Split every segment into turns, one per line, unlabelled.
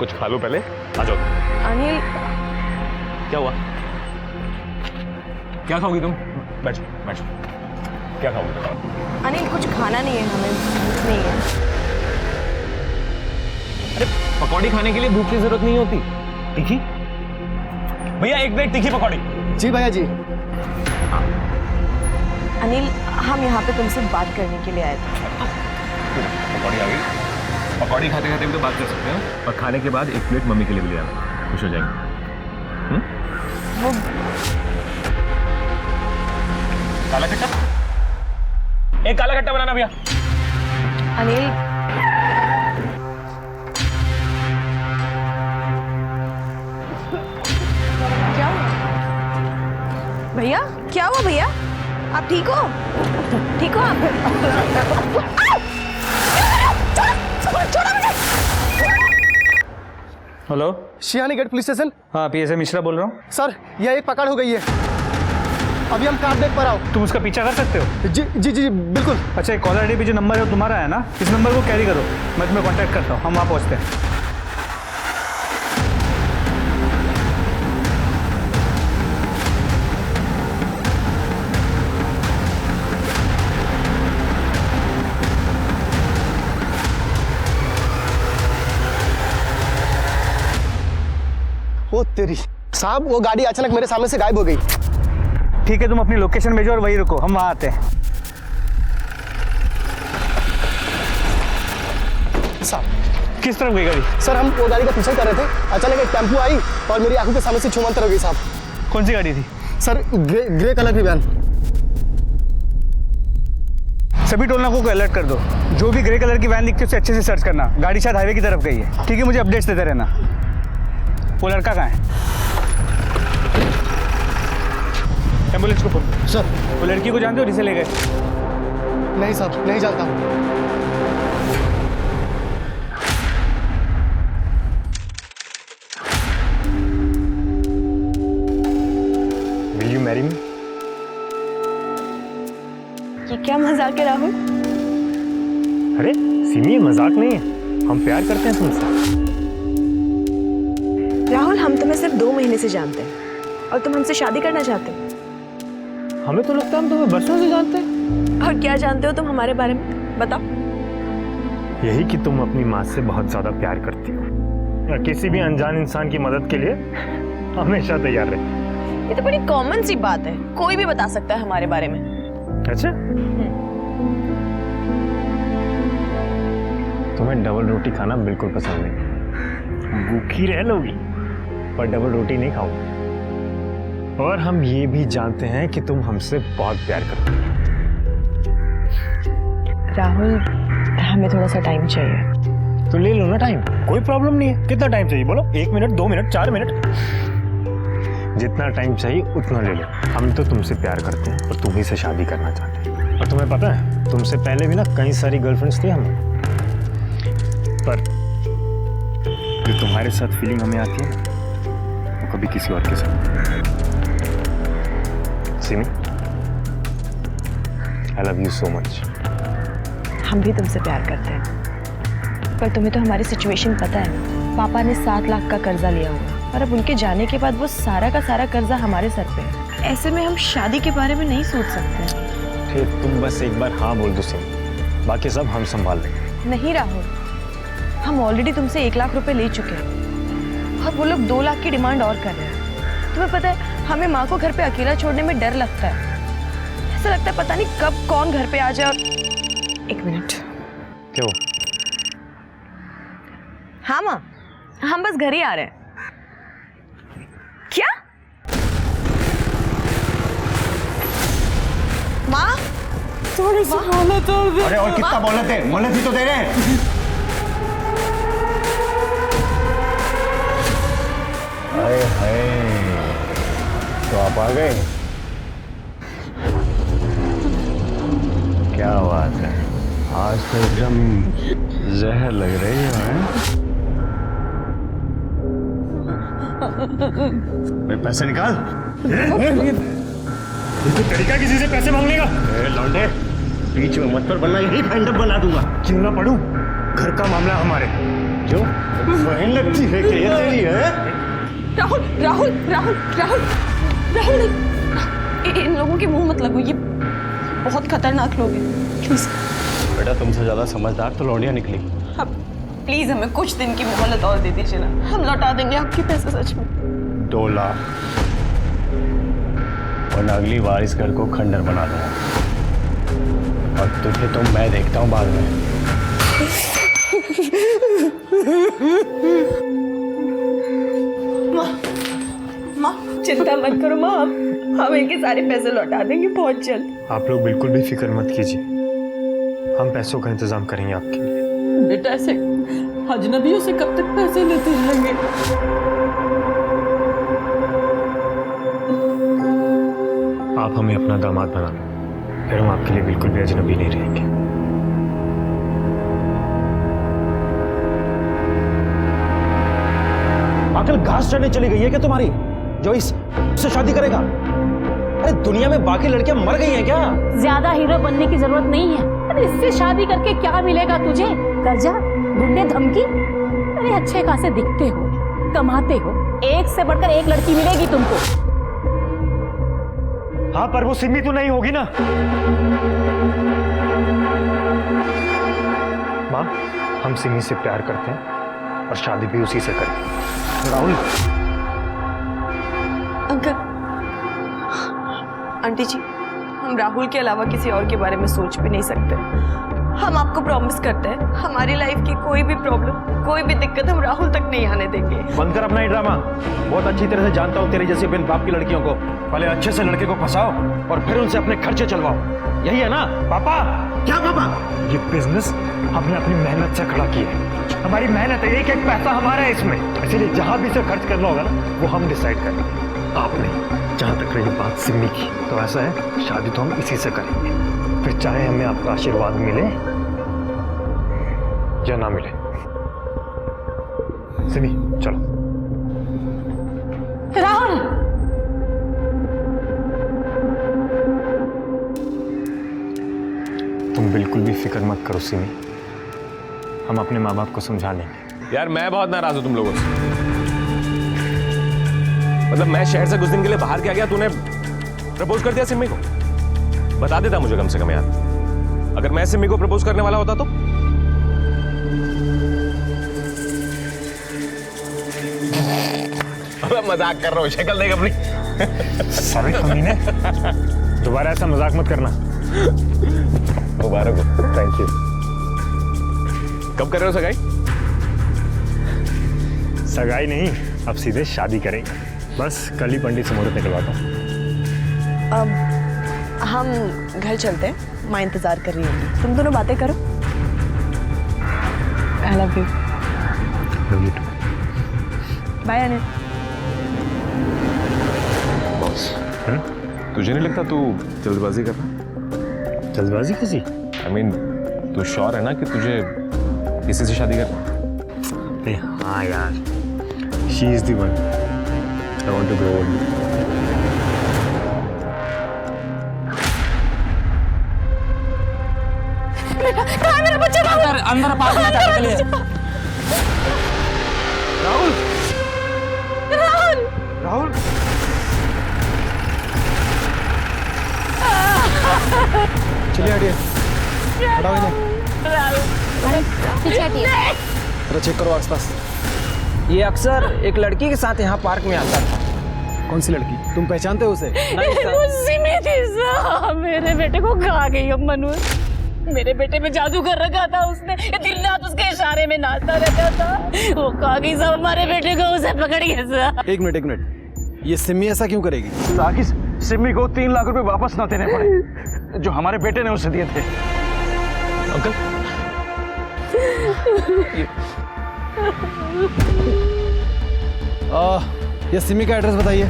कुछ खा लो पहले, आ जाओ।
अनिल,
क्या हुआ? क्या खाओगी तुम? बैठो बैठो, क्या खाओगी?
अनिल कुछ खाना नहीं है, हमें भूख नहीं है।
अरे पकौड़ी खाने के लिए भूख की जरूरत नहीं होती। तीखी भैया, एक प्लेट तीखी पकौड़ी।
जी भैया जी।
अनिल, हम यहाँ पे तुमसे बात करने के लिए आए थे।
पकौड़ी आ गई। पकौड़ी खाते खाते भी तो बात कर सकते हैं, और खाने के बाद एक प्लेट मम्मी के लिए भी ले आना, खुश हो जाएंगे।
वो
काला खट्टा, एक काला खट्टा बनाना भैया।
अनिल, क्या हुआ भैया? क्या हुआ भैया? आप ठीक हो? ठीक हो आप?
Hello,
Shihani gate police station.
हाँ पीएसए मिश्रा बोल रहा हूँ।
सर यह एक पकड़ हो गई है, अभी हम कार देख पर आओ।
तुम उसका पीछा कर सकते हो?
जी जी जी बिल्कुल।
अच्छा, कॉलर आईडी पे जो नंबर है वो तुम्हारा है ना? इस नंबर को कैरी करो, मैं तुम्हें कांटेक्ट करता हूँ, हम वहाँ पहुँचते हैं।
ओ तेरी साहब, वो गाड़ी अचानक मेरे सामने से गायब हो गई।
ठीक है, तुम अपनी लोकेशन भेजो और वहीं रुको, हम वहाँ आते हैं।
साहब
किस तरफ गई गाड़ी?
सर, हम वो गाड़ी का पीछा कर रहे थे, अचानक एक टेम्पो आई और मेरी आंखों के सामने से छूमंतर हो गई साहब।
कौन सी गाड़ी थी?
सर ग्रे कलर की वैन।
सभी टोल नाकों को अलर्ट कर दो, जो भी ग्रे कलर की वैन दिखती है उसे अच्छे से सर्च करना, गाड़ी शायद हाईवे की तरफ गई है। ठीक है, मुझे अपडेट्स देते रहना। वो लड़का कहाँ है? एम्बुलेंस को फोन करो।
सर
वो लड़की को जानते हो जिसे ले गए?
नहीं साहब, नहीं जानता।
Will you marry me?
ये क्या मजाक है राहुल?
अरे सिमी, मजाक नहीं है, हम प्यार करते हैं तुमसे।
राहुल, हम तुम्हें सिर्फ 2 महीने से जानते हैं और तुम हमसे शादी करना चाहते हो।
हमें तो लगता है हम तुम्हें बरसों से जानते हैं।
और क्या जानते हो तुम हमारे बारे में, बताओ।
यही कि तुम अपनी माँ से बहुत ज्यादा प्यार करती हो और किसी भी अनजान इंसान की मदद के लिए हमेशा तैयार रहे।
ये तो बड़ी कॉमन सी बात है, कोई भी बता सकता है हमारे बारे में।
अच्छा, तुम्हें डबल रोटी खाना बिल्कुल पसंद नहीं, भूखी रह लोगी पर डबल रोटी नहीं खाओगे। और हम ये भी जानते हैं कि तुम हमसे बहुत प्यार करते हो।
राहुल, हमें थोड़ा सा टाइम चाहिए।
तो ले लो ना टाइम, कोई प्रॉब्लम नहीं है। कितना टाइम चाहिए बोलो? 1 मिनट, 2 मिनट, 4 मिनट, जितना टाइम चाहिए उतना ले लो। हम तो तुमसे प्यार करते हैं और तुम्ही से शादी करना चाहते हैं। और तुम्हें पता है, तुमसे पहले भी ना कई सारी गर्लफ्रेंड्स थी हमें, पर जो तुम्हारे साथ फीलिंग हमें आती है ना, वो कभी किसी और के साथ। सिमी, आई लव यू सो मच।
हम भी तुमसे प्यार करते हैं, पर तुम्हें तो हमारी सिचुएशन पता है। पापा ने 7 लाख का कर्जा लिया हुआ और अब उनके जाने के बाद वो सारा का सारा कर्जा हमारे सर पे है। ऐसे में हम शादी के बारे में नहीं सोच सकते।
फिर तुम बस एक बार हाँ बोल दो सिमी, बाकी सब हम संभाल लेंगे।
नहीं राहुल, हम ऑलरेडी तुमसे 1 लाख रुपए ले चुके हैं और वो लोग 2 लाख की डिमांड और कर रहे हैं। तुम्हें पता है, हमें माँ को घर पे अकेला छोड़ने में डर लगता है। ऐसा लगता है पता नहीं कब कौन घर पे आ जाए। 1 मिनट।
क्यों?
हाँ माँ, हम बस घर ही आ रहे हैं। क्या माँ? थोड़ी सी मोहलत और दे।
अरे और कितना मोहलत है? मोहलत ही तो दे रहे हैं। हाय हाय, तो आप आ गए, क्या बात है, आज तो एकदम जहर लग रही है। पैसे निकाल।
तो तरीका किसी से पैसे मांगने का?
लौंडे, बीच में मत पर, वरना यही फाइंड अप बना दूंगा।
क्यों ना पढ़ूं, घर का मामला हमारे। जो बहन लगती है कि ये तेरी है?
राहुल राहुल राहुल राहुल राहुल नहीं, इन लोगों के मुंह मत लगो, ये बहुत खतरनाक लोग हैं। प्लीज
बेटा तुमसे ज्यादा समझदार तो लौंडिया निकली।
अब प्लीज हमें कुछ दिन की मोहलत और दे दीजिए ना, हम लौटा देंगे आपके पैसे सच में।
2 लाख वरना अगली बार इस घर को खंडर बना दूंगा और तुझे तो मैं देखता हूँ बाद में।
माँ चिंता मत करो माँ, हम इनके सारे पैसे लौटा देंगे बहुत जल्द।
आप लोग बिल्कुल भी फिक्र मत कीजिए, हम पैसों का इंतजाम करेंगे आपके लिए।
बेटा ऐसे अजनबियों से कब तक पैसे लेते रहेंगे?
आप हमें अपना दामाद बना लो, फिर हम आपके लिए बिल्कुल भी अजनबी नहीं रहेंगे।
आखिर घास चढ़ने चली गई है क्या तुम्हारी जो इससे शादी करेगा? अरे दुनिया में बाकी लड़कियां मर गई हैं क्या?
ज्यादा हीरो बनने की जरूरत नहीं है। अरे इससे शादी करके क्या मिलेगा तुझे? कर्जा, गुंडे, धमकी? अरे अच्छे खासे दिखते हो, कमाते हो, एक से बढ़कर एक लड़की मिलेगी तुमको।
हाँ पर वो सिमी तो नहीं होगी ना माँ, हम सिमी से प्यार करते हैं और शादी भी उसी से करें।
राहुल
अंकल, आंटी जी, हम राहुल के अलावा किसी और के बारे में सोच भी नहीं सकते। हम आपको प्रॉमिस करते हैं हमारी लाइफ की कोई भी प्रॉब्लम, कोई भी दिक्कत हम राहुल तक नहीं आने देंगे।
बंद कर अपना ही ड्रामा। बहुत अच्छी तरह से जानता हूँ तेरी जैसी बिन बाप की लड़कियों को। पहले अच्छे से लड़के को फंसाओ और फिर उनसे अपने खर्चे चलवाओ, यही है ना पापा? क्या पापा?
ये बिजनेस हमने अपनी मेहनत से खड़ा किया है, हमारी मेहनत है, एक एक पैसा हमारा है इसमें, इसलिए जहां भी इसे खर्च करना होगा ना वो हम डिसाइड करें, आप नहीं। जहां तक रही बात सिमी की, तो ऐसा है शादी तो हम इसी से करेंगे, फिर चाहे हमें आपका आशीर्वाद मिले या ना मिले। सिमी चलो।
राहुल,
तुम बिल्कुल भी फिक्र मत करो सिमी, हम अपने माँ बाप को समझा लेंगे।
यार मैं बहुत नाराज हूं तुम लोगों से। मतलब मैं शहर से कुछ दिन के लिए बाहर क्या गया, तूने प्रपोज कर दिया सिमी को? बता देता मुझे कम से कम यार, अगर मैं सिमी को प्रपोज करने वाला होता तो। मजाक कर रहा हूँ, शक्ल देख अपनी।
सॉरी कमीने, दोबारा ऐसा मजाक मत करना।
मुबारक हो।
Thank you.
कब कर रहे हो सगाई?
सगाई नहीं, अब सीधे शादी करेंगे, बस कल ही पंडित से मुहूर्त निकलवाता हूँ।
अब हम घर चलते हैं, माँ इंतजार कर रही होगी, तुम दोनों बातें करो। I love you.
Love you too.
Bye Anil.
Boss, तुझे नहीं लगता तू जल्दबाजी कर रहा?
जल्दबाजी कैसी?
आई मीन तू श्योर है ना कि तुझे किसी से शादी करना?
अरे हाँ यार, she is the one I want to grow old.
कहाँ है मेरा बच्चा? राहुल
अंदर पास में जाने के लिए।
राहुल
राहुल चलिए हटिए, हटाओ इन्हें। जरा चेक करो आसपास।
ये अक्सर एक लड़की के साथ यहाँ पार्क में आता था।
कौन सी लड़की? तुम पहचानते हो उसे?
सिमी थी साहब, मेरे बेटे को खा गई अब मनु। मेरे बेटे में जादू कर रखा था उसने, दिन रात उसके इशारे में नाचता रहता था। वो खा गई साहब हमारे बेटे को, उसे पकड़ गया साहब।
एक मिनट, ये सिमी ऐसा क्यों करेगी? ताकि सिमी को 3 लाख रुपए वापस ना देने पड़े जो हमारे बेटे ने उसे दिए थे।
अंकल
ये सिमी का एड्रेस बताइए।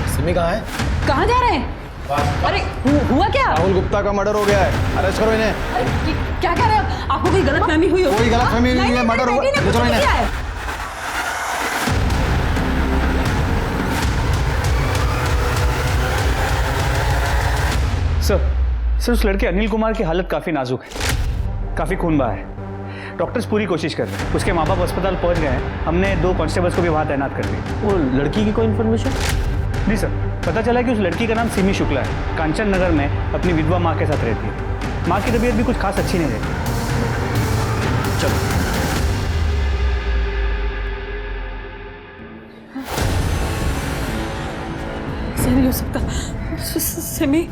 सिमी कहाँ है?
कहाँ जा रहे हैं? अरे हुआ क्या?
राहुल गुप्ता का मर्डर हो गया है, अरेस्ट करो इन्हें।
क्या कह रहे हो? आपको कोई गलतफहमी हुई हो?
कोई गलतफहमी नहीं हुई है, मर्डर हुआ। ले चलो इन्हें।
सर उस लड़के अनिल कुमार की हालत काफ़ी नाजुक है, काफ़ी खून बहा है। डॉक्टर्स पूरी कोशिश कर रहे हैं। उसके माँ बाप अस्पताल पहुंच गए हैं। हमने 2 कांस्टेबल्स को भी वहाँ तैनात कर दिया।
वो लड़की की कोई इन्फॉर्मेशन?
जी सर, पता चला कि उस लड़की का नाम सिमी शुक्ला है, कांचन नगर में अपनी विधवा माँ के साथ रहती है। माँ की तबीयत भी कुछ खास अच्छी नहीं रहती।
चलो।
ऐसा नहीं हो सकता। सिमी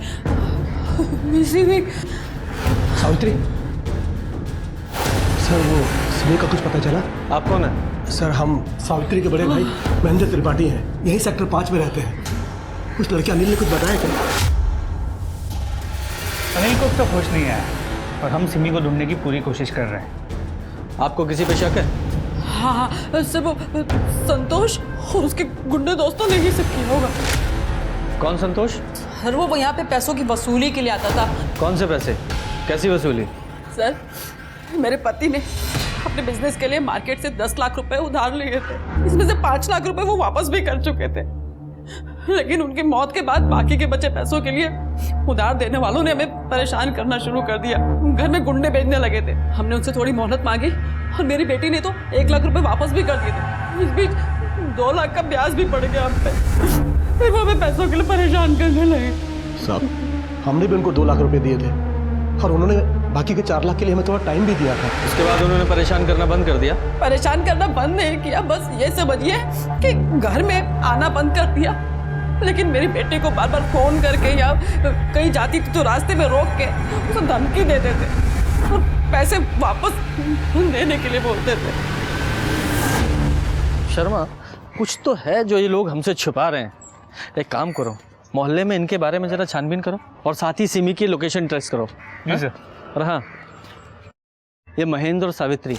सिमी
सावित्री सर, वो सिमी का कुछ पता चला?
आप कौन है?
सर हम सावित्री के बड़े भाई महेंद्र त्रिपाठी हैं, यही सेक्टर 5 में रहते हैं। उस लड़के अनिल ने कुछ बताया क्या?
अनिल को अब तक होश नहीं आया और हम सिमी को ढूंढने की पूरी कोशिश कर रहे हैं।
आपको किसी पे शक है?
हाँ हाँ सर, वो संतोष और उसके गुंडे दोस्तों ने ही सब किया होगा।
कौन संतोष?
सर वो यहाँ पे पैसों की वसूली के लिए आता था।
कौन से पैसे? कैसी वसूली?
सर मेरे पति ने अपने बिजनेस के लिए मार्केट से 10 लाख रुपए उधार लिए थे। इसमें से 5 लाख रुपए वो वापस भी कर चुके थे, लेकिन उनकी मौत के बाद बाकी के बचे पैसों के लिए उधार देने वालों ने हमें परेशान करना शुरू कर दिया। घर में गुंडे भेजने लगे थे। हमने उनसे थोड़ी मोहलत मांगी और मेरी बेटी ने तो 1 लाख रुपए वापस भी कर दिए थे। इस बीच 2 लाख का ब्याज भी पड़ गया हम पे। फिर वो हमें पैसों के लिए परेशान करने लगे।
साहब हमने भी उनको 2 लाख रुपए दिए थे और उन्होंने बाकी के 4 लाख के लिए हमें थोड़ा टाइम भी दिया था।
उसके बाद उन्होंने परेशान करना बंद कर दिया?
परेशान करना बंद नहीं किया, बस ये समझिए कि घर में आना बंद कर दिया। लेकिन मेरी बेटी को बार बार फोन करके या कहीं जाती थी तो रास्ते में रोक के उसे धमकी देते थे और पैसे वापस देने के लिए बोलते थे।
शर्मा, कुछ तो है जो ये लोग हमसे छुपा रहे हैं। एक काम करो, मोहल्ले में इनके बारे में जरा छानबीन करो और साथ ही सिमी की लोकेशन ट्रेस करो।
जी सर।
और हाँ, ये महेंद्र और सावित्री,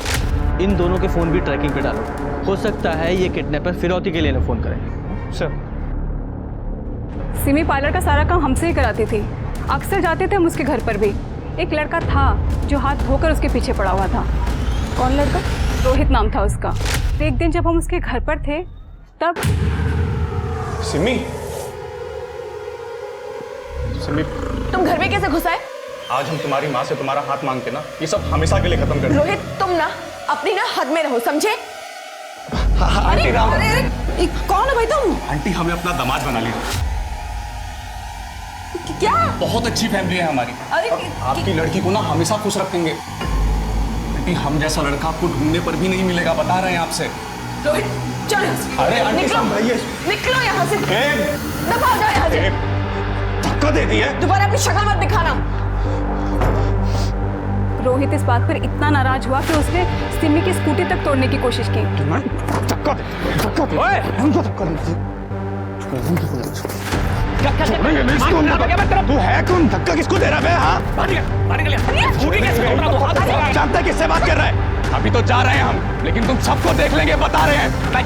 इन दोनों के फ़ोन भी ट्रैकिंग पे डालो। हो सकता है ये किडनैपर फिरौती के लिए ना फ़ोन करें।
सर
सिमी पार्लर का सारा काम हमसे ही कराती थी। अक्सर जाते थे हम उसके घर पर भी। एक लड़का था जो हाथ धोकर उसके पीछे पड़ा हुआ था।
कौन लड़का?
रोहित नाम था उसका। तो एक दिन जब हम उसके घर पर थे तब
सिमी, सिमी
तुम घर में कैसे घुस आए?
आज हम तुम्हारी माँ से तुम्हारा हाथ मांगते ना, ये सब हमेशा के लिए खत्म कर दो।
रोहित तुम ना अपनी ना हद में रहो, समझे?
आंटी राम,
अरे कौन है भाई तुम?
आंटी हमें अपना दामाद बना लिया।
क्या?
बहुत अच्छी फैमिली है हमारी।
अरे
और आपकी लड़की को ना हमेशा खुश रखेंगे। आंटी हम जैसा लड़का आपको ढूंढने पर भी नहीं मिलेगा, बता रहे हैं आपसे।
रोहित चलो यहाँ से।
अरे आंटी
निकलो,
संभलिए।
निकलो यहाँ से। दबा जाओ यहाँ से।
धक्का दे दिया।
दोबारा अपनी शक्ल मत दिखाना।
रोहित इस बात पर इतना नाराज हुआ कि उसने सिमी की स्कूटी तक तोड़ने की कोशिश की।
धक्का दे, धक्का दे। ओए, हमको धक्का दे। तू है कौन? धक्का किसको दे रहा है? हाँ? जानता है किससे बात कर रहा है? अभी तो जा रहे हैं हम, लेकिन तुम सबको देख लेंगे, बता रहे हैं।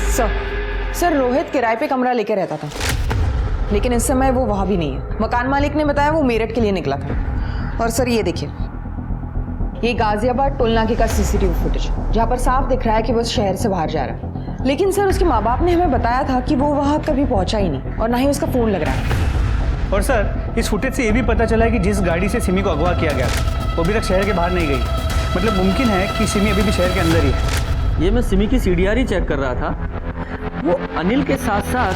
चल।
सर रोहित किराए पे कमरा लेके रहता था, लेकिन इस समय वो वहां भी नहीं है। मकान मालिक ने बताया वो मेरठ के लिए निकला था। और सर ये देखिए, ये गाजियाबाद टोल नाके का सीसीटीवी फुटेज, जहाँ पर साफ दिख रहा है कि वो शहर से बाहर जा रहा है। लेकिन सर उसके माँ बाप ने हमें बताया था कि वो वहाँ कभी पहुंचा ही नहीं और ना ही उसका फोन लग रहा है।
और सर इस फुटेज से ये भी पता चला है कि जिस गाड़ी से सिमी को अगवा किया गया वो अभी तक शहर के बाहर नहीं गई। मतलब मुमकिन है कि सिमी अभी भी शहर के अंदर ही है।
ये मैं सिमी की सीडीआर ही चेक कर रहा था। वो अनिल के साथ साथ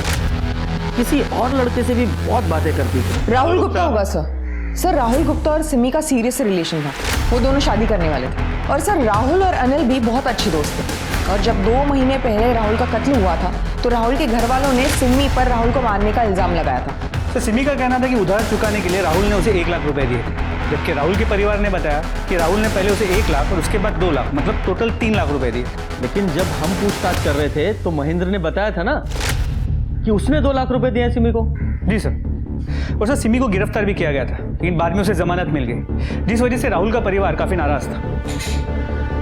किसी और लड़के से भी बहुत बातें करती थी।
राहुल गुप्ता होगा सर। सर राहुल गुप्ता और सिमी का सीरियस रिलेशन था, वो दोनों शादी करने वाले थे। और सर राहुल और अनिल भी बहुत अच्छे दोस्त थे। और जब 2 महीने पहले राहुल का कत्ल हुआ था तो राहुल के घर वालों ने सिमी पर राहुल को मारने का इल्जाम लगाया था।
तो सिमी का कहना था कि उधार चुकाने के लिए राहुल ने उसे 1 लाख रुपए दिए, जबकि राहुल के परिवार ने बताया कि राहुल ने पहले उसे 1 लाख और उसके बाद 2 लाख, मतलब टोटल 3 लाख रुपए दिए।
लेकिन जब हम पूछताछ कर रहे थे तो महेंद्र ने बताया था ना कि उसने 2 लाख रुपए दिए हैं सिमी को।
जी सर। और सर सिमी को गिरफ्तार भी किया गया था, लेकिन बाद में उसे जमानत मिल गई, जिस वजह से राहुल का परिवार काफी नाराज था।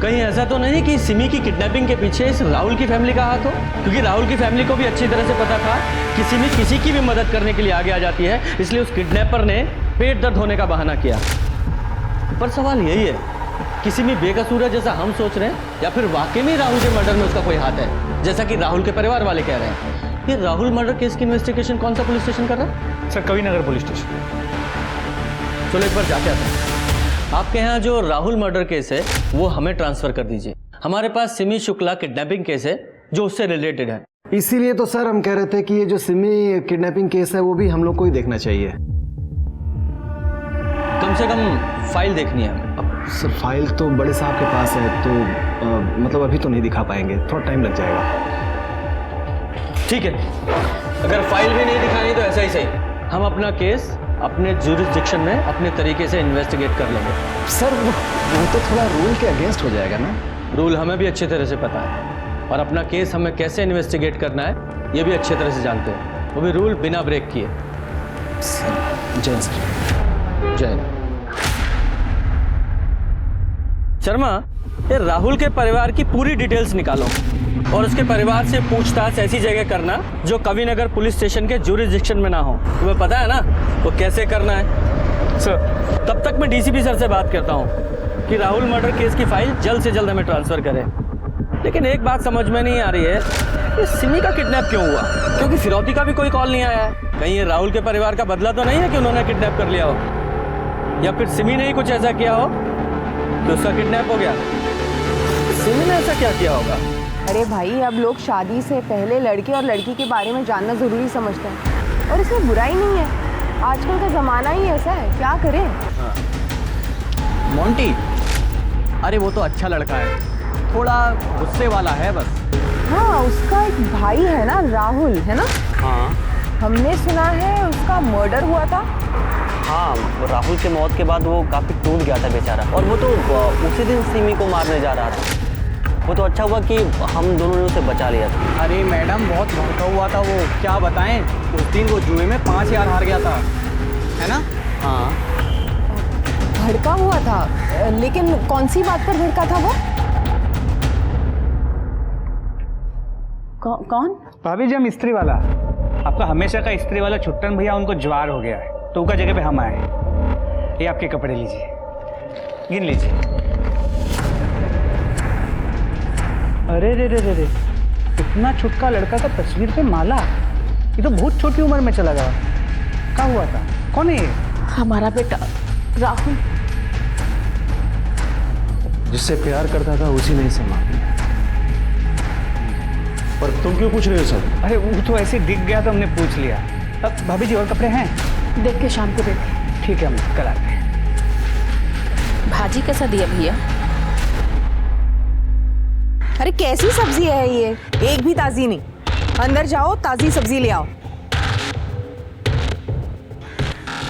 कहीं ऐसा तो नहीं कि सिमी की किडनैपिंग के पीछे इस राहुल की फैमिली का हाथ हो? क्योंकि राहुल की फैमिली को भी अच्छी तरह से पता था कि सिमी किसी की भी मदद करने के लिए आगे आ जाती है, इसलिए उस किडनैपर ने पेट दर्द होने का बहाना किया। पर सवाल यही है कि सिमी बेकसूर है जैसा हम सोच रहे हैं, या फिर वाकई में राहुल के मर्डर में उसका कोई हाथ है, जैसा कि राहुल के परिवार वाले कह रहे हैं। ये राहुल मर्डर केस की इन्वेस्टिगेशन कौन सा पुलिस स्टेशन कर रहा है?
सर कवि नगर पुलिस स्टेशन।
चलो एक बार जाके आते हैं। आपके यहाँ जो राहुल मर्डर केस है वो हमें ट्रांसफर कर दीजिए। हमारे पास सिमी शुक्ला किडनैपिंग केस है जो उससे रिलेटेड है।
इसीलिए तो सर हम कह रहे थे कि ये जो सिमी किडनैपिंग केस है वो भी हम लोग को ही देखना चाहिए।
कम से कम फाइल देखनी है हमें।
अब सर फाइल तो बड़े साहब के पास है तो मतलब अभी तो नहीं दिखा पाएंगे, थोड़ा टाइम लग जाएगा।
ठीक है, अगर फाइल भी नहीं दिखानी तो ऐसा ही सही, हम अपना केस अपने जुरिस्डिक्शन में अपने तरीके से इन्वेस्टिगेट कर लेंगे।
सर वो तो थोड़ा रूल के अगेंस्ट हो जाएगा ना।
रूल हमें भी अच्छी तरह से पता है और अपना केस हमें कैसे इन्वेस्टिगेट करना है ये भी अच्छी तरह से जानते हैं, वो भी रूल बिना ब्रेक किए।
सर जय श्री
जय शर्मा, ये राहुल के परिवार की पूरी डिटेल्स निकालो और उसके परिवार से पूछताछ ऐसी जगह करना जो कवि नगर पुलिस स्टेशन के जुरिस्डिक्शन में ना हो। तुम्हें पता है ना वो कैसे करना है?
सर
तब तक मैं डीसीपी सर से बात करता हूँ कि राहुल मर्डर केस की फाइल जल्द से जल्द हमें ट्रांसफर करें। लेकिन एक बात समझ में नहीं आ रही है, ये सिमी का किडनैप क्यों हुआ? क्योंकि फिरौती का भी कोई कॉल नहीं आया है। कहीं ये राहुल के परिवार का बदला तो नहीं है कि उन्होंने किडनैप कर लिया हो, या फिर सिमी ने ही कुछ ऐसा किया हो कि उसका किडनैप हो गया। सिमी ने ऐसा क्या किया होगा?
अरे भाई, अब लोग शादी से पहले लड़के और लड़की के बारे में जानना ज़रूरी समझते हैं और इसमें बुराई नहीं है। आजकल का ज़माना ही ऐसा है, क्या करें।
मोंटी, अरे वो तो अच्छा लड़का है, थोड़ा गुस्से वाला है बस।
हाँ, उसका एक भाई है ना, राहुल, है ना?
हाँ
हमने सुना है उसका मर्डर हुआ था।
हाँ, राहुल के मौत के बाद वो काफ़ी टूट गया था बेचारा, और वो तो उसी दिन सिमी को मारने जा रहा था। वो तो अच्छा हुआ कि हम दोनों ने उसे बचा लिया था।
अरे मैडम बहुत भड़का हुआ था वो, क्या बताएं। उस दिन वो जुए में 5000 हार गया था, है ना?
हाँ
भड़का हुआ था, लेकिन कौन सी बात पर भड़का था वो?
कौन?
भाभी जी हम इस्त्री वाला, आपका हमेशा का इस्त्री वाला छुट्टन भैया उनको ज्वार हो गया है तो उनका जगह पे हम आए। ये आपके कपड़े लीजिए, गिन लीजिए। अरे रे रे रे रे, इतना छुटका लड़का का तस्वीर पे माला, ये तो बहुत छोटी उम्र में चला गया। क्या हुआ था? कौन है ये?
हमारा बेटा राहुल।
जिससे प्यार करता था उसी ने इसे मार दिया। पर तुम क्यों पूछ रहे हो सर?
अरे वो तो ऐसे दिख गया तो हमने पूछ लिया। अब भाभी जी और कपड़े हैं?
देख के शाम को देखे।
ठीक है, हम कल आते हैं।
भाजी कैसा दिया भैया?
अरे कैसी सब्जी है ये, एक भी ताजी नहीं। अंदर जाओ, ताजी सब्जी ले आओ।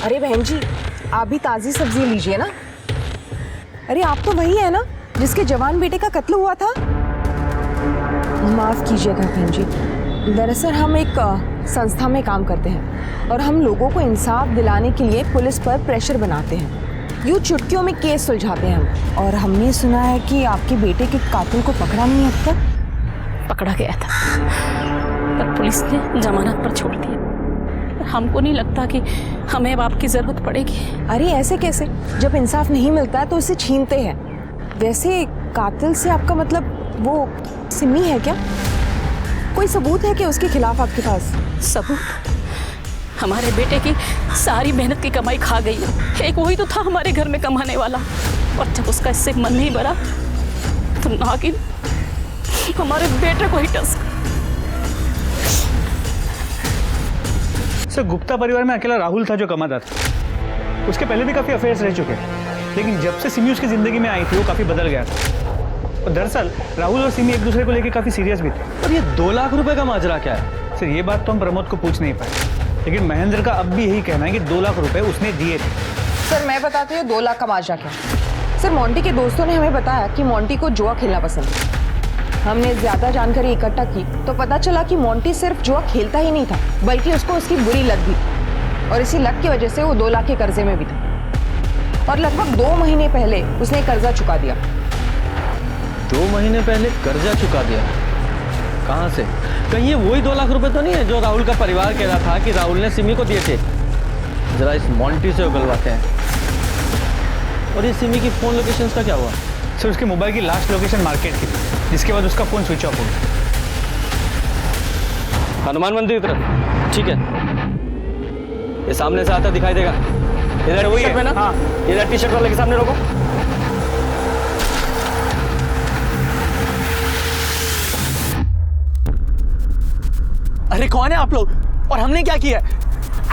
अरे बहन जी, आप भी ताजी सब्जी लीजिए ना। अरे आप तो वही है ना जिसके जवान बेटे का कत्ल हुआ था? माफ कीजिएगा बहन जी, दरअसल हम एक संस्था में काम करते हैं और हम लोगों को इंसाफ दिलाने के लिए पुलिस पर प्रेशर बनाते हैं। यूँ चुटकियों में केस सुलझाते हैं हम। और हमने सुना है कि आपके बेटे के कातिल को पकड़ा नहीं है अब तक।
पकड़ा गया था पर पुलिस ने जमानत पर छोड़ दिया। हमको नहीं लगता कि हमें अब आपकी जरूरत पड़ेगी।
अरे ऐसे कैसे? जब इंसाफ नहीं मिलता है तो उसे छीनते हैं। वैसे कातिल से आपका मतलब वो सिमी है क्या? कोई सबूत है क्या उसके खिलाफ आपके पास?
सबूत? हमारे बेटे की सारी मेहनत की कमाई खा गई है। एक वही तो था हमारे घर में कमाने वाला, और जब उसका इससे मन नहीं भरा तो नागिन हमारे बेटे को ही टस।
सर गुप्ता परिवार में अकेला राहुल था जो कमाता था। उसके पहले भी काफ़ी अफेयर्स रह चुके हैं, लेकिन जब से सिमी उसकी ज़िंदगी में आई थी वो काफ़ी बदल गया था। और दरअसल राहुल और सिमी एक दूसरे को लेकर काफ़ी सीरियस भी थे।
और ये 2 लाख रुपए का माजरा क्या है?
सर ये बात तो हम प्रमोद को पूछ नहीं पाए, लेकिन महेंद्र का अब भी यही कहना है कि 2 लाख रुपए उसने दिए थे।
सर मैं बताती हूँ 2 लाख का माजरा क्या। सर मोंटी के दोस्तों ने हमें बताया कि मोंटी को जुआ खेलना पसंद है। हमने ज़्यादा जानकारी इकट्ठा की तो पता चला कि मोंटी सिर्फ जुआ खेलता ही नहीं था, बल्कि उसको उसकी बुरी लत भी थी, और इसी लत की वजह से वो 2 लाख के कर्जे में भी था। और लगभग 2 महीने पहले उसने कर्जा चुका दिया।
2 महीने पहले कर्जा चुका दिया? कहाँ से? कहीं ये वही 2 लाख रुपए तो नहीं है जो राहुल का परिवार कह रहा था कि राहुल ने सिमी को दिए थे? जरा इस मोंटी से उगलवाते हैं। और ये सिमी की फोन लोकेशंस का क्या हुआ?
सर उसके मोबाइल की लास्ट लोकेशन मार्केट की थी, जिसके बाद उसका फोन स्विच ऑफ हो गया।
हनुमान मंदिर की तरफ, ठीक है। ये सामने से आता दिखाई देगा। इधर टी शर्ट में ना, हाँ इधर टी शर्ट वाले के सामने रोको।
अरे कौन है आप लोग और हमने क्या किया है?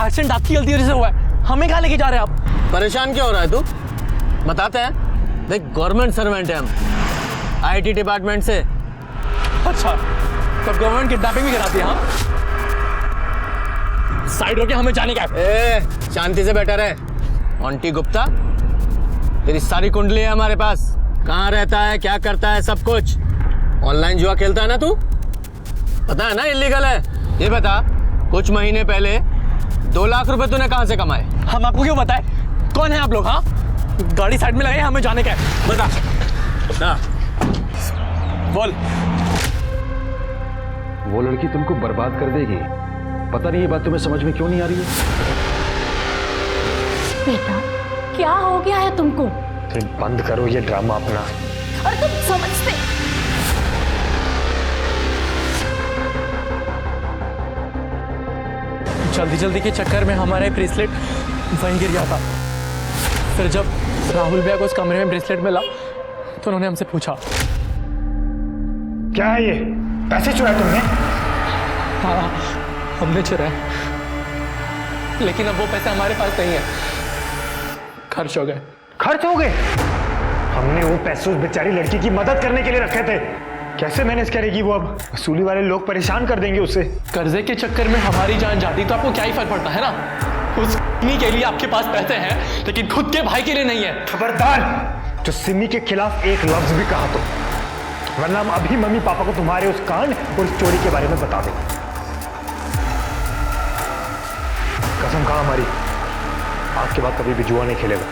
एक्सीडेंट आपकी गलती वजह से हुआ है, हमें कहाँ लेके जा रहे हैं आप?
परेशान क्यों हो रहा है तू? बताते हैं। देख गवर्नमेंट सर्वेंट है हम, आईटी डिपार्टमेंट से।
अच्छा, तब गवर्नमेंट किडनैपिंग भी कराती है? हाँ, साइड होके हमें जाने का है।
शांति से बैठा रहे। ऑन्टी गुप्ता, तेरी सारी कुंडली है हमारे पास। कहाँ रहता है, क्या करता है, सब कुछ। ऑनलाइन जुआ खेलता है ना तू? पता है ना इलीगल है। ये बता, कुछ महीने पहले 2 लाख रुपए तूने कहाँ से कमाए?
हम आपको क्यों बताएं? कौन है आप लोग? हाँ, गाड़ी साइड में लगाए, हमें जाने का है। बता
ना
बोल।
वो लड़की तुमको बर्बाद कर देगी। पता नहीं ये बात तुम्हें समझ में क्यों नहीं आ रही है?
बेटा क्या हो गया है तुमको?
फिर बंद करो ये ड्रामा अपना।
और तुम समझते
जल्दी जल्दी के चक्कर में हमारा ब्रेसलेट वहीं गिर गया था। फिर जब राहुल भैया को उस कमरे में ब्रेसलेट मिला तो उन्होंने हमसे पूछा,
क्या है ये? पैसे चुराए तुमने?
हाँ हमने चुराए, लेकिन अब वो पैसे हमारे पास नहीं है, खर्च हो गए।
खर्च हो गए? हमने वो पैसे उस बेचारी लड़की की मदद करने के लिए रखे थे। कैसे मैनेज करेगी वो? अब वसूली वाले लोग परेशान कर देंगे उसे।
कर्जे के चक्कर में हमारी जान जाती तो आपको क्या ही फर्क पड़ता है ना? उस के लिए आपके पास पैसे हैं लेकिन खुद के भाई के लिए नहीं है।
खबरदार, जो सिमी के खिलाफ एक लफ्ज भी कहा तो, वरना हम अभी मम्मी पापा को तुम्हारे उस कांड और उस चोरी के बारे में बता देंगे। कसम खा हमारी, आज के बाद कभी भी जुआ नहीं खेलेगा।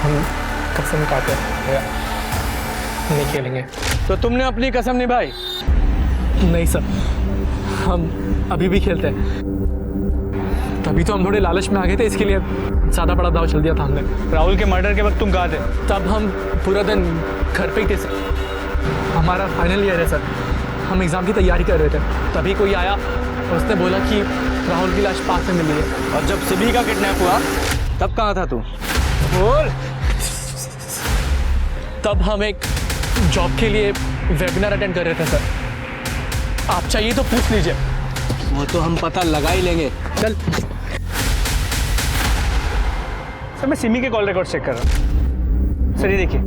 हम कसम खाते हैं नहीं खेलेंगे।
तो तुमने अपनी कसम निभाई?
नहीं सर, हम अभी भी खेलते हैं। तभी तो हम थोड़े लालच में आ गए थे, इसके लिए ज़्यादा बड़ा दाव चल दिया था हमने।
राहुल के मर्डर के वक्त तुम कहाँ थे?
तब हम पूरा दिन घर पे ही थे सर। हमारा फाइनल ईयर है सर, हम एग्ज़ाम की तैयारी कर रहे थे। तभी कोई आया और उसने बोला कि राहुल की लाश पास में मिली है।
और जब सिमी का किडनैप हुआ तब कहाँ था तू?
बोल। तब हम एक जॉब के लिए वेबिनार अटेंड कर रहे थे सर। आप चाहिए तो पूछ लीजिए।
वो तो हम पता लगा ही लेंगे। चल।
सर मैं सिमी के कॉल रिकॉर्ड चेक कर रहा हूँ। सर ये देखिए,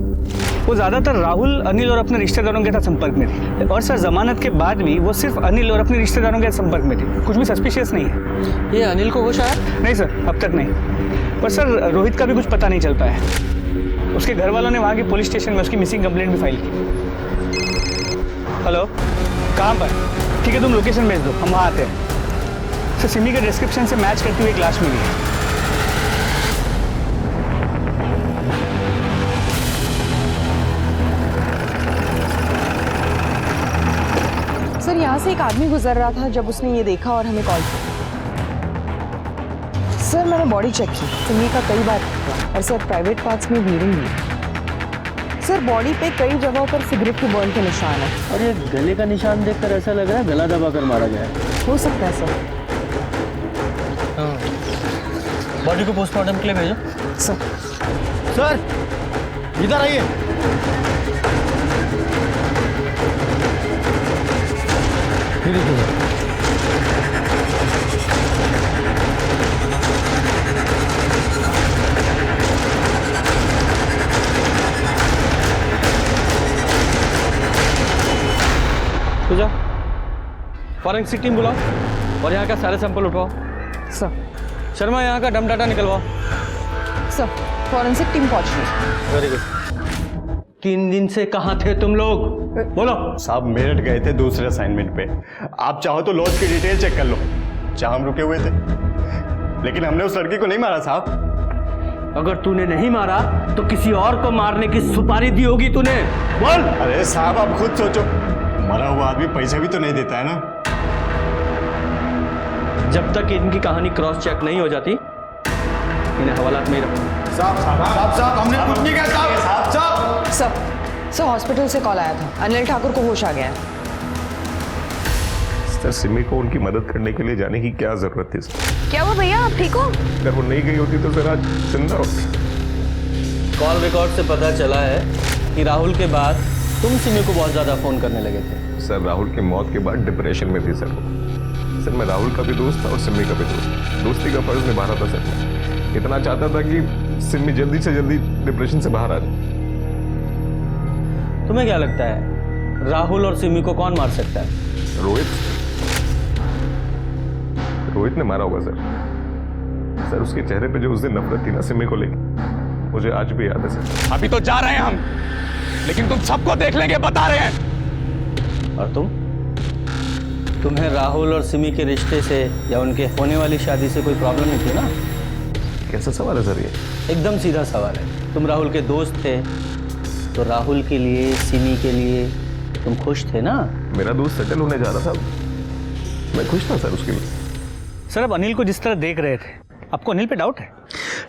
वो ज़्यादातर राहुल, अनिल और अपने रिश्तेदारों के साथ संपर्क में थी। और सर जमानत के बाद भी वो सिर्फ अनिल और अपने रिश्तेदारों के संपर्क में थी। कुछ भी सस्पिशियस नहीं है।
ये अनिल को होश आया?
नहीं सर, अब तक नहीं। पर सर रोहित का भी कुछ पता नहीं चल पाया। उसके घर वालों ने वहाँ के पुलिस स्टेशन में उसकी मिसिंग कंप्लेंट भी फाइल की। हेलो, कहाँ पर? ठीक है, तुम लोकेशन भेज दो, हम वहाँ आते हैं। सर सिमी के डिस्क्रिप्शन से मैच करती हुई एक लाश मिली है।
सर यहाँ से एक आदमी गुजर रहा था जब उसने ये देखा और हमें कॉल किया। सर मैंने बॉडी चेक की, सिमी का कई बार हुआ और सर प्राइवेट पार्ट्स में ब्लीडिंग हुई है। सर बॉडी पे कई जगहों पर सिगरेट के बर्न के निशान है।
और ये गले का निशान देखकर ऐसा लग रहा है गला दबाकर मारा गया है।
हो सकता है सर।
बॉडी को पोस्टमार्टम के लिए भेजो।
सर इधर आइए।
तो जा, फॉरेंसिक टीम बुलाओ और यहाँ का सारे सैंपल उठवाओ।
सर।
शर्मा यहाँ का डम डाटा निकलवाओ।
सर फॉरेंसिक टीम पहुंच रही।
Very good. 3 दिन से कहाँ थे तुम लोग? बोलो।
साहब मेरठ गए थे दूसरे असाइनमेंट पे। आप चाहो तो लॉज की डिटेल चेक कर लो, जहां हम रुके हुए थे। लेकिन हमने उस लड़की को नहीं मारा साहब।
अगर तूने नहीं मारा तो किसी और को मारने की सुपारी दी होगी तूने। बोल।
अरे साहब आप खुद सोचो, मरा हुआ आदमी पैसा भी तो नहीं देता है ना।
जब तक इनकी कहानी क्रॉस चेक नहीं हो जाती इन्हें हवालात में ही रखो।
साहब हमने कुछ नहीं किया साहब।
सर हॉस्पिटल से कॉल आया था, अनिल ठाकुर को होश आ गया है।
सर सिमी को उनकी मदद करने के लिए जाने की क्या जरूरत थी सर?
क्या हुआ भैया, आप ठीक हो?
अगर वो नहीं गई होती तो सर आज जिंदा होती।
कॉल रिकॉर्ड से पता चला है कि राहुल के बाद तुम सिमी को बहुत ज़्यादा फ़ोन करने लगे थे।
सर राहुल की मौत के बाद डिप्रेशन में थी सर वो। सर मैं राहुल का भी दोस्त था और सिमी का भी दोस्त, दोस्ती का फर्ज निभा रहा था सर मैं। इतना चाहता था कि सिमी जल्दी से जल्दी डिप्रेशन से बाहर आ जाए।
तुम्हें क्या लगता है राहुल और सिमी को कौन मार सकता है?
रोहित ने मारा होगा सर। सर उसके चेहरे पे जो उस दिन नफरत थी ना सिमी को लेकर, मुझे आज भी याद है सर।
अभी तो जा रहे हैं हम, लेकिन तुम सबको देख लेंगे, बता रहे हैं।
और तुम्हें राहुल और सिमी के रिश्ते से या उनके होने वाली शादी से कोई प्रॉब्लम नहीं थी ना?
कैसा सवाल है सर ये?
एकदम सीधा सवाल है। तुम राहुल के दोस्त थे तो राहुल के लिए, सिमी के लिए तुम खुश थे ना?
मेरा दोस्त सेटल होने जा रहा था, मैं खुश था सर उसके लिए।
सर अब अनिल को जिस तरह देख रहे थे, आपको अनिल पे डाउट है?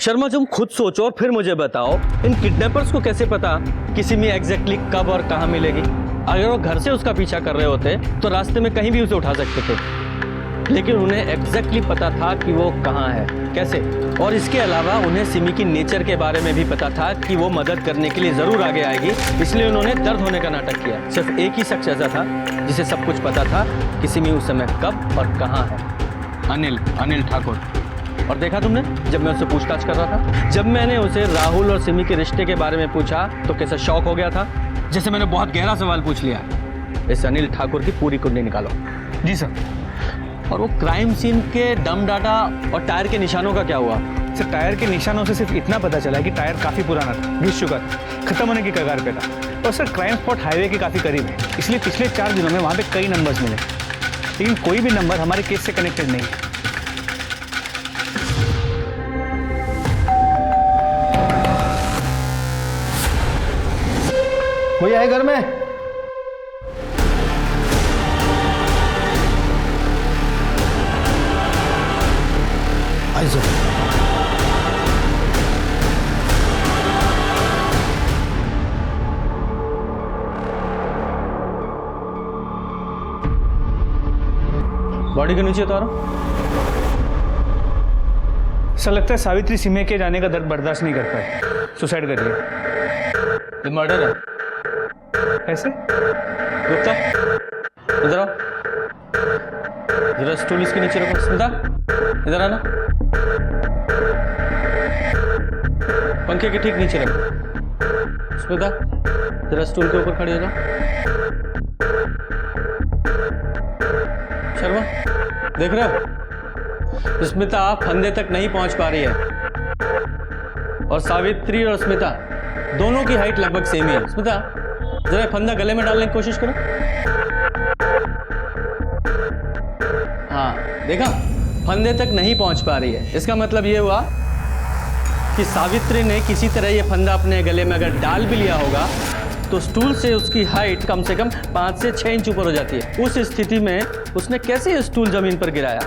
शर्मा तुम खुद सोचो और फिर मुझे बताओ, इन किडनैपर्स को कैसे पता कि सिमी एग्जैक्टली कब और कहाँ मिलेगी? अगर वो घर से उसका पीछा कर रहे होते तो रास्ते में कहीं भी उसे उठा सकते थे, लेकिन उन्हें एग्जैक्टली पता था कि वो कहाँ है, कैसे? और इसके अलावा उन्हें सिमी की नेचर के बारे में भी पता था कि वो मदद करने के लिए जरूर आगे आएगी, इसलिए उन्होंने दर्द होने का नाटक किया। सिर्फ एक ही शख्स ऐसा था जिसे सब कुछ पता था कि सिमी उस समय कब और कहाँ है, अनिल ठाकुर। और देखा तुमने जब मैं उससे पूछताछ कर रहा था, जब मैंने उसे राहुल और सिमी के रिश्ते के बारे में पूछा तो कैसा शॉक हो गया था, जैसे मैंने बहुत गहरा सवाल पूछ लिया। इस अनिल ठाकुर की पूरी कुंडली निकालो।
जी सर।
और वो क्राइम सीन के डम डाटा और टायर के निशानों का क्या हुआ?
सर टायर के निशानों से सिर्फ इतना पता चला कि टायर काफ़ी पुराना था, घिस चुका था, खत्म होने की कगार पे था। और सर क्राइम स्पॉट हाईवे के काफ़ी करीब है, इसलिए पिछले 4 दिनों में वहाँ पे कई नंबर्स मिले, लेकिन कोई भी नंबर हमारे केस से कनेक्टेड नहीं है।
कोई आए घर में? आइए।
बॉडी के नीचे उतारो।
सर लगता है सावित्री सिमी के जाने का दर्द बर्दाश्त नहीं कर पाए, सुसाइड कर लिया।
ये मर्डर है।
ऐसे?
गुप्ता इधर आओ, जरा स्टूल इसके नीचे रखो। स्मिता इधर आना, पंखे के ठीक नीचे रखो। स्मिता जरा स्टूल के ऊपर खड़ी हो जाओ। शर्मा देख रहे हो, स्मिता फंदे तक नहीं पहुंच पा रही है, और सावित्री और स्मिता दोनों की हाइट लगभग सेम ही है। स्मिता जरा फंदा गले में डालने की कोशिश करो। हाँ देखा, फंदे तक नहीं पहुंच पा रही है। इसका मतलब ये हुआ कि सावित्री ने किसी तरह ये फंदा अपने गले में अगर डाल भी लिया होगा तो स्टूल से उसकी हाइट कम से कम 5 से 6 इंच ऊपर हो जाती है। उस स्थिति में उसने कैसे ये स्टूल जमीन पर गिराया?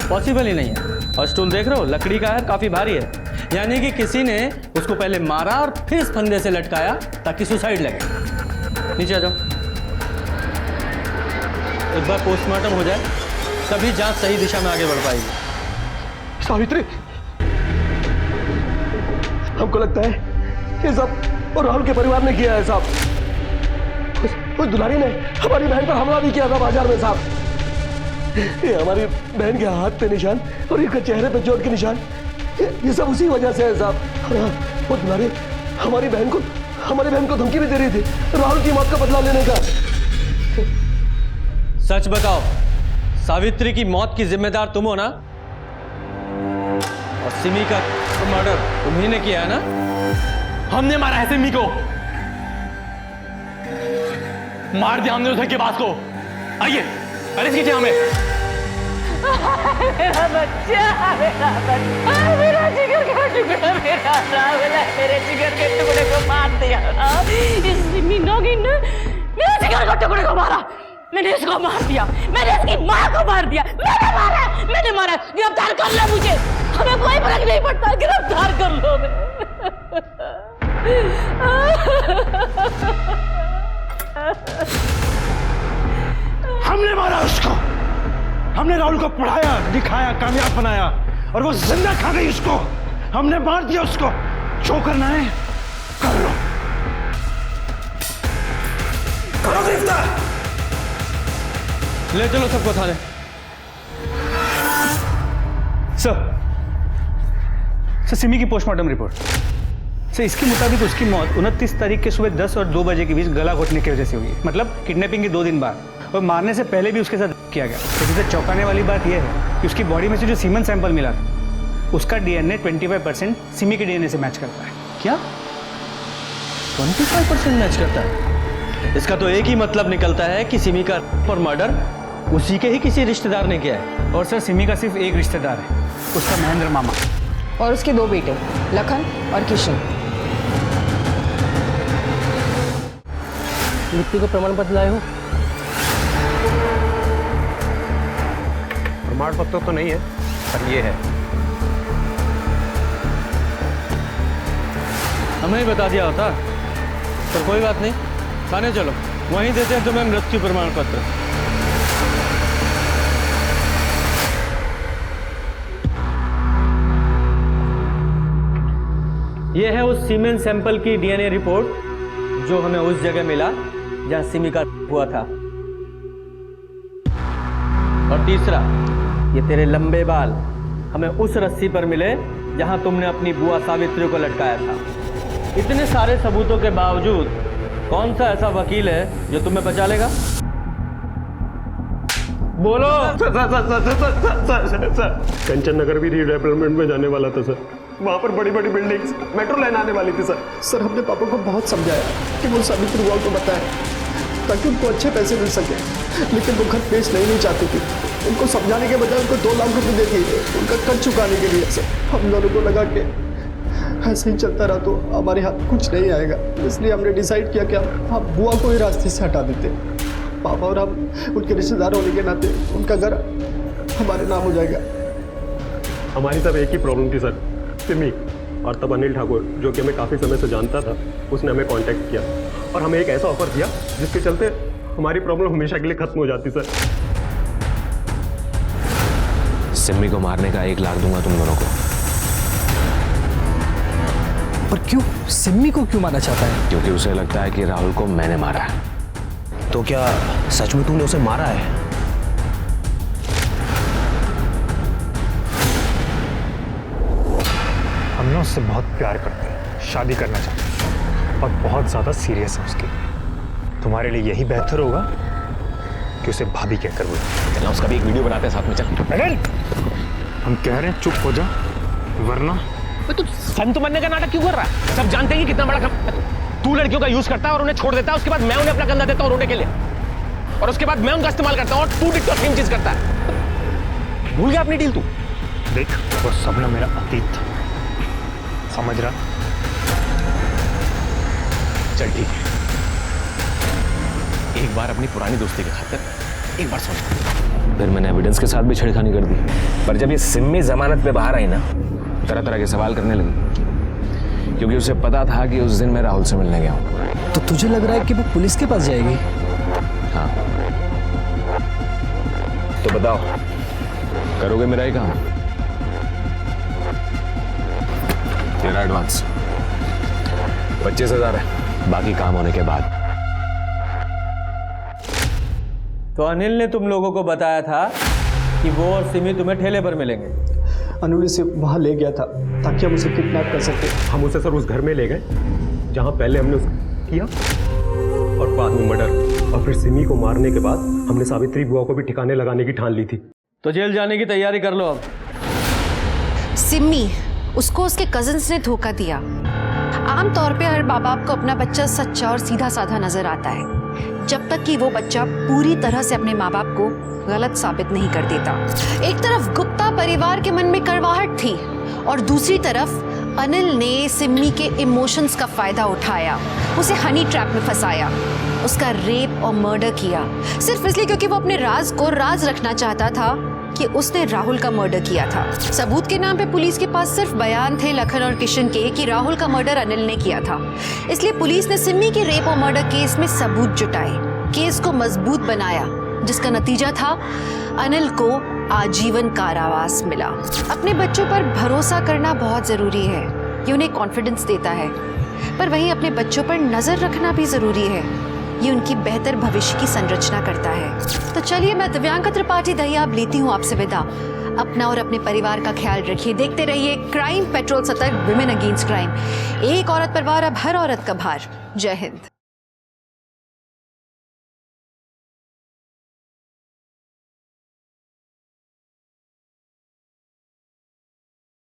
पॉसिबल ही नहीं है। और स्टूल देख रहे हो, लकड़ी का है, काफी भारी है, यानी कि किसी ने उसको पहले मारा और फिर इस फंदे से लटकाया ताकि सुसाइड लगे। नीचे आ जाओ, एक बार पोस्टमार्टम हो जाए तभी जांच सही दिशा में आगे बढ़ पाएगी।
सावित्री, हमको लगता है ये सब और राहुल के परिवार ने किया है साहब। उस दुलारी ने हमारी बहन पर हमला भी किया था बाजार में साहब। ये हमारी बहन के हाथ पे निशान और इसके चेहरे पे चोट के निशान, ये सब उसी वजह से है साहब। वो दुलारी हमारी बहन को धमकी भी दे रही थी राहुल की मौत का बदला लेने का।
सच बताओ, सावित्री की मौत की जिम्मेदार तुम हो ना? और सिमी का मर्डर तुम्ही ने किया है ना?
हमने मारा है सिमी को, मार दिया हमने उसे के पास को। आइए अरेस्ट कीजिए हमें।
मेरा बच्चा, मेरा जिगर का टुकड़ा, मेरा राहुल है, मेरे जिगर के टुकड़े को मार दिया। इस सिमी नौगिन ने मेरे जिगर के टुकड़े को मारा। मैंने इसको मार दिया, मैंने इसकी माँ को मार दिया, मैंने मारा। गिरफ्तार कर लो मुझे, हमें कोई फर्क नहीं पड़ता, गिरफ्तार कर लो।
हमने मारा उसको।
हमने राहुल को पढ़ाया, दिखाया, कामयाब बनाया और वो जिंदा खा गई उसको। हमने मार दिया उसको। जो करना है कर लो, करो गिरफ्तार।
ले चलो सबको थाने।
सर सिमी की पोस्टमार्टम रिपोर्ट। सर इसके मुताबिक उसकी मौत 29 तारीख के सुबह 10 और 2 बजे के बीच गला घोटने की वजह से हुई है, मतलब किडनैपिंग के 2 दिन बाद, और मारने से पहले भी उसके साथ किया गया। लेकिन सर चौंकाने वाली बात यह है कि उसकी बॉडी में से जो सीमन सैंपल मिला था उसका डीएनए 25% सिमी के डीएनए से मैच करता है।
क्या 25% मैच करता है? इसका तो एक ही मतलब निकलता है कि सिमी का पर मर्डर उसी के ही किसी रिश्तेदार ने किया है।
और सर सिमी का सिर्फ एक रिश्तेदार है, उसका महेंद्र मामा,
और उसके 2 बेटे लखन और किशन।
मृत्यु का प्रमाण पत्र लाए हो?
प्रमाण पत्र तो नहीं है, पर ये है।
हमें ही बता दिया होता, पर कोई बात नहीं, थाने चलो, वहीं देते हैं तुम्हें मृत्यु प्रमाण पत्र। यह है उस सीमेन सैंपल की डीएनए रिपोर्ट जो हमें उस जगह मिला जहां सिमी का हुआ था। और तीसरा, ये तेरे लंबे बाल हमें उस रस्सी पर मिले जहां तुमने अपनी बुआ सावित्री को लटकाया था। इतने सारे सबूतों के बावजूद कौन सा ऐसा वकील है जो तुम्हें बचा लेगा? बोलो।
कंचन नगर भी रीडेवलपमेंट में जाने वाला था सर। वहाँ पर बड़ी बड़ी बिल्डिंग्स, मेट्रो लाइन आने वाली थी सर।
सर हमने पापा को बहुत समझाया कि वो सावित्री बुआ को बताएं ताकि उनको अच्छे पैसे मिल सके, लेकिन वो घर बेच नहीं चाहती थी। उनको समझाने के बजाय उनको 2 लाख रुपए दे दिए उनका कर्ज चुकाने के लिए। सर हम दोनों को लगा कि ऐसे ही चलता रहा तो हमारे हाथ कुछ नहीं आएगा, इसलिए हमने डिसाइड किया कि हम बुआ को ही रास्ते से हटा देते। पापा और हम उनके रिश्तेदार होने के नाते उनका घर हमारे नाम हो जाएगा।
हमारी सब एक ही प्रॉब्लम थी सर, सिमी। और तब अनिल ठाकुर, जो कि हमें काफ़ी समय से जानता था, उसने हमें कांटेक्ट किया और हमें एक ऐसा ऑफर दिया जिसके चलते हमारी प्रॉब्लम हमेशा के लिए खत्म हो जाती सर।
सिमी को मारने का 1 लाख दूंगा तुम दोनों को।
पर क्यों? सिमी को क्यों मारना चाहता है?
क्योंकि उसे लगता है कि राहुल को मैंने मारा है। तो क्या सच में तूने उसे मारा है?
हम ना उससे बहुत प्यार करते हैं, शादी करना चाहते हैं और बहुत ज़्यादा सीरियस है उसके लिए। तुम्हारे लिए यही बेहतर होगा कि उसे भाभी कहकर बोलो।
चलना उसका भी एक वीडियो बनाते हैं साथ में। चल
अरे हम कह रहे हैं चुप हो जा, वरना
तू संत बनने का नाटक क्यों कर रहा है? सब जानते हैं कि कितना बड़ा तू लड़कियों का यूज करता है और उन्हें छोड़ देता है, उसके बाद मैं उन्हें अपना कंधा देता हूँ रोने के लिए, और उसके बाद मैं उनका इस्तेमाल करता हूँ और तू डिक्टो सेम चीज करता है। भूल गया अपनी डील तू?
देख वो सब ना मेरा अतीत था, समझ रहा?
चल ठीक है, एक बार अपनी पुरानी दोस्ती की खातिर एक बार सोच। फिर मैंने एविडेंस के साथ भी छेड़खानी कर दी, पर जब ये सिमी जमानत पे बाहर आई ना, तरह तरह के सवाल करने लगी, क्योंकि उसे पता था कि उस दिन मैं राहुल से मिलने गया हूँ।
तो तुझे लग रहा है कि वो पुलिस के पास जाएगी?
हाँ, तो बताओ करोगे मेरा ही काम? तेरा एडवांस 25,000 है, बाकी काम होने के बाद।
तो अनिल ने तुम लोगों को बताया था कि वो और सिमी तुम्हें ठेले पर मिलेंगे।
अनिल से वहाँ ले गया था ताकि हम उसे किडनैप कर सके।
हम उसे सर उस घर में ले गए जहाँ पहले हमने उसे किया और बाद में मर्डर, और फिर सिमी को मारने के बाद हमने सावित्री बुआ को भी ठिकाने लगाने की ठान ली थी।
तो जेल जाने की तैयारी कर लो अब।
सिमी, उसको उसके कजिन्स ने धोखा दिया। आमतौर पे हर माँ बाप को अपना बच्चा सच्चा और सीधा साधा नजर आता है, जब तक कि वो बच्चा पूरी तरह से अपने माँ बाप को गलत साबित नहीं कर देता। एक तरफ गुप्ता परिवार के मन में कड़वाहट थी और दूसरी तरफ अनिल ने सिमी के इमोशंस का फायदा उठाया, उसे हनी ट्रैप में फंसाया, उसका रेप और मर्डर किया, सिर्फ इसलिए क्योंकि वो अपने राज को राज रखना चाहता था कि उसने राहुल का मर्डर किया था। सबूत के नाम पे पुलिस के पास सिर्फ बयान थे लखन और किशन के कि राहुल का मर्डर अनिल ने किया था, इसलिए पुलिस ने सिमी के रेप और मर्डर केस में सबूत जुटाए, केस को मजबूत बनाया, जिसका नतीजा था अनिल को आजीवन कारावास मिला। अपने बच्चों पर भरोसा करना बहुत ज़रूरी है, ये उन्हें कॉन्फिडेंस देता है, पर वहीं अपने बच्चों पर नज़र रखना भी ज़रूरी है, ये उनकी बेहतर भविष्य की संरचना करता है। तो चलिए, मैं दिव्यांका त्रिपाठी दहियाब लेती हूँ आपसे विदा। अपना और अपने परिवार का ख्याल रखिए। देखते रहिए क्राइम पेट्रोल, सतर्क, विमेन अगेंस्ट क्राइम। एक औरत पर वार, अब हर औरत का भार। जय हिंद।